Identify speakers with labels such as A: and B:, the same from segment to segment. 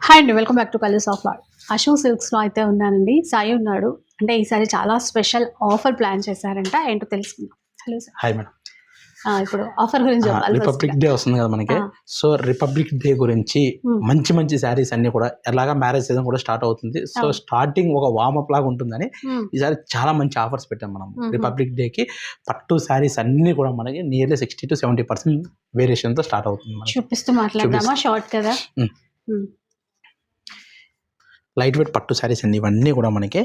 A: Hi అండి, welcome back to colours of lad. Ashu సిల్క్స్లో అయితే ఉన్నానండి. సాయి ఉన్నాడు. అంటే ఈసారి చాలా స్పెషల్ ఆఫర్ ప్లాన్ చేశారంట, ఏంటో తెలుసుకుందాం. Hello sir.
B: Hi madam.
A: ఇప్పుడు ఆఫర్ గురించి చెప్పాలి.
B: రిపబ్లిక్ డే వస్తుంది కదా మనకి. సో రిపబ్లిక్ డే గురించి మంచి మంచి శారీస్ అన్ని కూడా ఎలాగా మ్యారేజ్ సీజన్ కూడా స్టార్ట్ అవుతుంది. సో స్టార్టింగ్ ఒక వార్మప్ లాగా ఉంటుందని ఈసారి చాలా మంచి ఆఫర్స్ పెట్టాం మనం. రిపబ్లిక్ డే కి పట్టు శారీస్ అన్ని కూడా మనకి నియర్లీ 60 to 70% వేరియేషన్ తో స్టార్ట్ అవుతుంది.
A: చూపిస్తూ మాట్లాడదామా? షార్ట్ కదా.
B: లైట్ వెయిట్ పట్టు శారీస్ అండి ఇవన్నీ కూడా మనకి.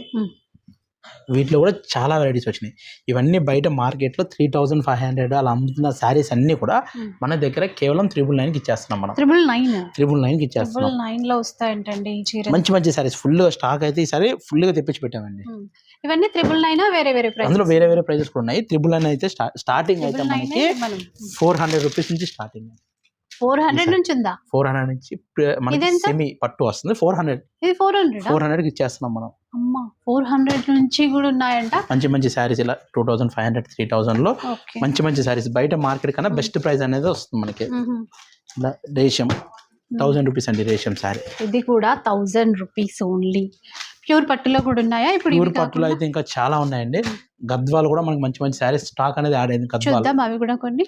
B: వీటిలో కూడా చాలా వెరైటీస్ వచ్చినాయి. ఇవన్నీ బయట మార్కెట్లో 3500 అలా అమ్ముతున్న శారీస్ అన్ని కూడా మన దగ్గర కేవలం 999 ఇచ్చేస్తున్నాం మనం. 999 ఇచ్చేస్తున్నాం.
A: 999 లో వస్తాయంటండి
B: మంచి మంచి శారీస్ ఫుల్ స్టాక్ అయితే ఈసారి ఫుల్ గా తెప్పించి పెట్టామండి.
A: ఇవన్నీ 999 వేరే వేరే ప్రైస్.
B: అందులో వేరే వేరే ప్రైజెస్ కూడా ఉన్నాయి. 999 అయితే స్టార్టింగ్ అయితే మనకి 400 రూపీస్ నుంచి స్టార్టింగ్.
A: 400 నుంచి ఉందా?
B: 400 నుంచి మనకి సెమీ పట్టు వస్తుంది. 400
A: ఇది 400
B: కి ఇచ్చేస్తున్నాం మనం.
A: అమ్మా, 400 నుంచి కూడా ఉన్నాయంట.
B: మంచి మంచి శారీస్ ఇలా 2500 3000 లో మంచి మంచి శారీస్ బయట మార్కెట్ కన్నా బెస్ట్ ప్రైస్ అనేది వస్తుంది మనకి. రేషం 1000 రూపీస్ అండి రేషం శారీ.
A: ఇది కూడా 1000 రూపీస్ ఓన్లీ. ప్యూర్ పట్టులో కూడా ఉన్నాయా? ఇప్పుడు
B: ప్యూర్ పట్టులో అయితే ఇంకా చాలా ఉన్నాయండి. గద్వాలు కూడా మనకి మంచి మంచి శారీస్ స్టాక్ అనేది యాడ్ అయింది.
A: చూద్దాం అవి కూడా కొన్ని.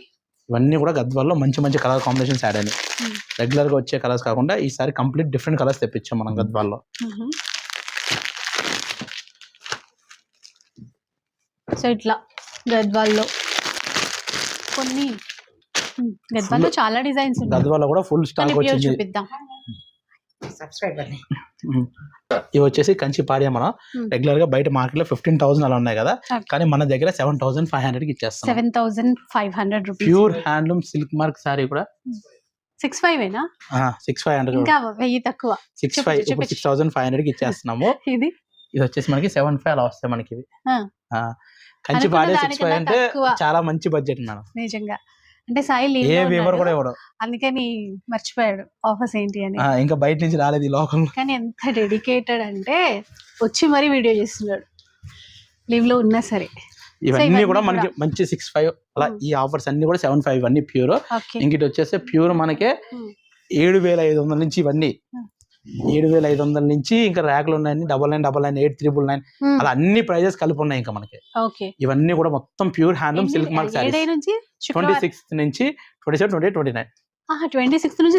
B: ఇవన్నీ కూడా గద్వాల్లో మంచి మంచి కలర్ కాంబినేషన్స్ యాడ్ అయినాయి. రెగ్యులర్ గా వచ్చే కలర్స్ కాకుండా ఈసారి కంప్లీట్ డిఫరెంట్ కలర్స్ తెప్పించాం మనం గద్వాల్లో.
A: సో ఇట్లా గద్వాల్లో కొన్ని గద్వాల్లో చాలా డిజైన్స్ ఉన్నాయి.
B: గద్వాల్లో కూడా ఫుల్ స్టాక్ వచ్చింది.
A: చూపిద్దాం.
B: ఇవి వచ్చేసి కంచి పాడియా. మనం రెగ్యులర్ గా బయట మార్కెట్ లో 15,000 అలా ఉన్నాయి కదా, కానీ మన దగ్గర 7,500 కి ఇచ్చేస్తాం.
A: 7,500 rupees.
B: Pure handloom silk mark sorry కూడా
A: 65
B: 6500.
A: ఇంకా 1000 తక్కువ.
B: 6,500 కి ఇచ్చేస్తున్నాము.
A: ఇది
B: వచ్చేసి మనకి 75 అలా వస్తాయి మనకి. ఇవి కంచి పాడియా 65 అంటే చాలా మంచి బడ్జెట్ మేడం.
A: నిజంగా అంటే సాయి
B: ఏ వివర్ కూడా ఇవ్వడం,
A: అందుకని మర్చిపోయాడు ఆఫర్స్ ఏంటి అని.
B: ఇంకా బయట నుంచి రాలేదు ఈ లోకం.
A: కానీ ఎంత డెడికేటెడ్ అంటే వచ్చి మరీ వీడియో చేస్తున్నాడు లీవ్ లో ఉన్నా సరే.
B: ఇవన్నీ కూడా మనకి మంచి 65 అలా. ఈ ఆఫర్స్ అన్ని కూడా 75 అన్ని ప్యూర్. ఇంకటి వచ్చేసి ప్యూర్ మనకి 7,500 నుంచి ఇవన్నీ 7,500 నుంచి ఇంకా ర్యాక్లు ఉన్నాయి. 9999 8,999 అలా అన్ని ప్రైజెస్ కలిపి ఉన్నాయి ఇంకా మనకి. ఇవన్నీ కూడా మొత్తం pure handloom silk mark saris. 26 నుంచి 27 28 29
A: 26 నుంచి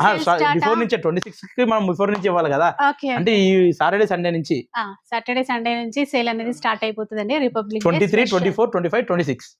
B: బిఫోర్ నుంచి 26 కి మనం బిఫోర్ నుంచి ఇవ్వాలి కదా. అంటే ఈ సాటర్డే సండే నుంచి
A: సేల్ అనేది స్టార్ట్ అయిపోతుందండి. రిపబ్లిక్
B: 23 24 25 26